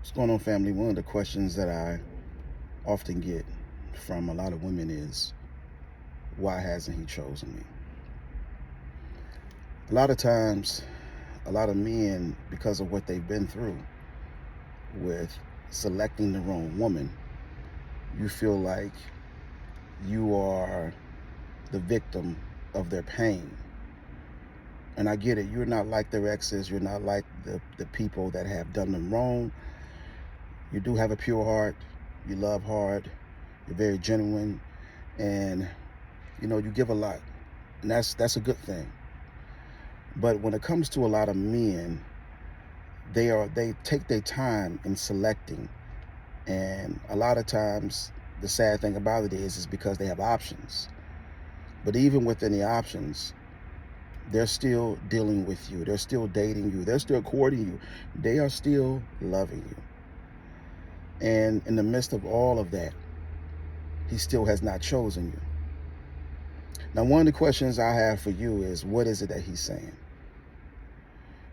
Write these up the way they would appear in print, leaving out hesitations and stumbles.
What's going on, family? One of the questions that I often get from a lot of women is, why hasn't he chosen me? A lot of times, a lot of men, because of what they've been through with selecting the wrong woman, you feel like you are the victim of their pain. And I get it. You're not like their exes. You're not like the people that have done them wrong. You do have a pure heart. You love hard. You're very genuine. And, you give a lot. And that's a good thing. But when it comes to a lot of men, they take their time in selecting. And a lot of times, the sad thing about it is because they have options. But even within the options, they're still dealing with you. They're still dating you. They're still courting you. They are still loving you. And in the midst of all of that, he still has not chosen you. Now, one of the questions I have for you is, what is it that he's saying?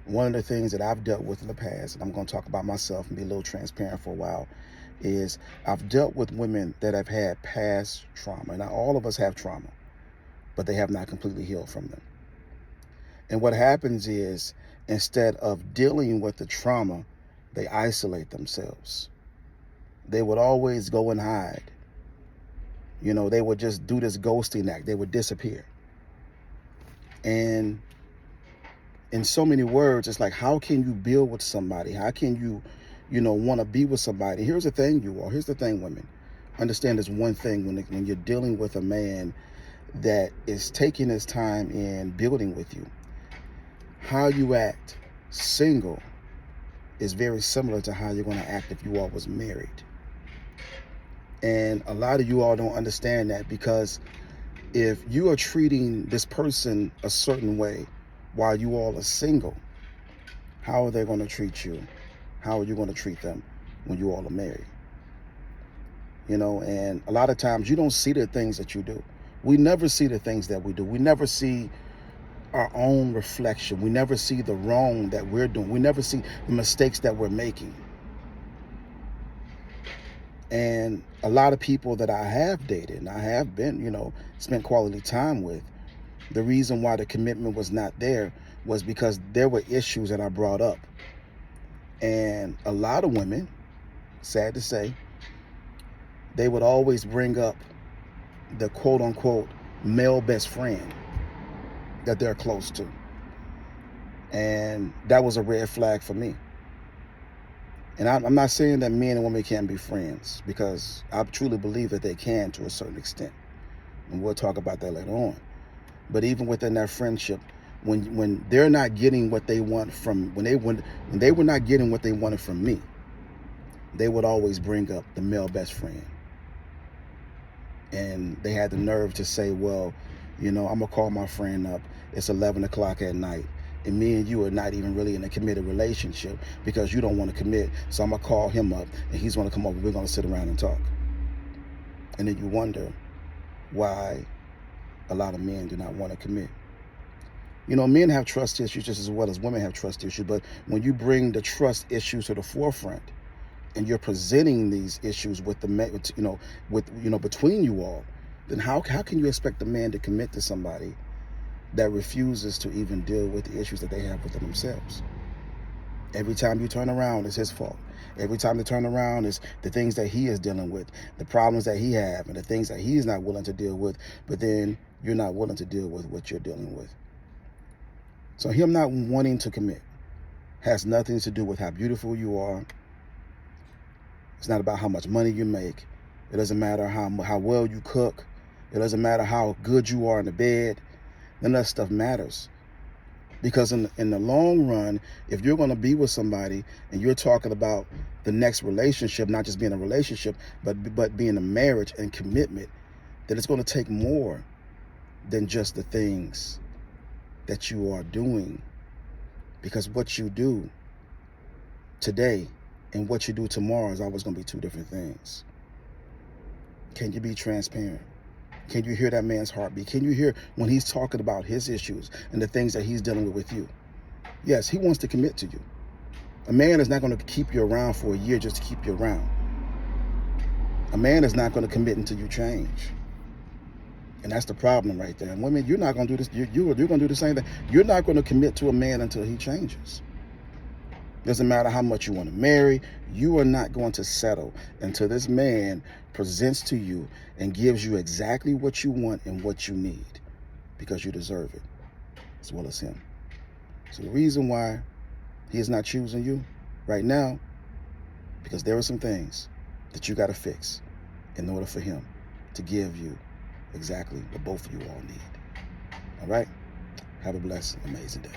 One of the things that I've dealt with in the past, and I'm going to talk about myself and be a little transparent for a while, is I've dealt with women that have had past trauma. Now, all of us have trauma, but they have not completely healed from them. And what happens is, instead of dealing with the trauma, they isolate themselves. They would always go and hide. They would just do this ghosting act. They would disappear. And in so many words, it's like, how can you build with somebody? How can you, want to be with somebody? Here's the thing, Here's the thing, women. Understand this one thing when you're dealing with a man that is taking his time in building with you. How you act single is very similar to how you're going to act if you all was married. And a lot of you all don't understand that, because if you are treating this person a certain way while you all are single, how are they going to treat you? How are you going to treat them when you all are married? And a lot of times you don't see the things that you do. We never see the things that we do. We never see our own reflection. We never see the wrong that we're doing. We never see the mistakes that we're making. And a lot of people that I have dated and I have been, spent quality time with, the reason why the commitment was not there was because there were issues that I brought up. And a lot of women, sad to say, they would always bring up the quote unquote male best friend that they're close to. And that was a red flag for me. And I'm not saying that men and women can't be friends, because I truly believe that they can to a certain extent. And we'll talk about that later on. But even within that friendship, when they're not getting what they want from, when they were not getting what they wanted from me, they would always bring up the male best friend. And they had the nerve to say, well, I'm going to call my friend up. It's 11 o'clock at night. And me and you are not even really in a committed relationship because you don't want to commit. So I'm going to call him up and he's going to come over and we're going to sit around and talk. And then you wonder why a lot of men do not want to commit. Men have trust issues just as well as women have trust issues. But when you bring the trust issues to the forefront and you're presenting these issues with between you all, then how can you expect a man to commit to somebody that refuses to even deal with the issues that they have within themselves? Every time you turn around, it's his fault. Every time they turn around, it's the things that he is dealing with, the problems that he has, and the things that he's not willing to deal with, but then you're not willing to deal with what you're dealing with. So him not wanting to commit has nothing to do with how beautiful you are. It's not about how much money you make. It doesn't matter how well you cook. It doesn't matter how good you are in the bed. None of that stuff matters. Because in the long run, if you're going to be with somebody and you're talking about the next relationship, not just being a relationship, but being a marriage and commitment, then it's going to take more than just the things that you are doing. Because what you do today and what you do tomorrow is always going to be two different things. Can you be transparent? Can you hear that man's heartbeat? Can you hear when he's talking about his issues and the things that he's dealing with you? Yes, he wants to commit to you. A man is not going to keep you around for a year just to keep you around. A man is not going to commit until you change. And that's the problem right there. And women, you're not going to do this. You're going to do the same thing. You're not going to commit to a man until he changes. Doesn't matter how much you want to marry. You are not going to settle until this man presents to you and gives you exactly what you want and what you need, because you deserve it as well as him. So the reason why he is not choosing you right now, because there are some things that you got to fix in order for him to give you exactly what both of you all need. All right? Have a blessed, amazing day.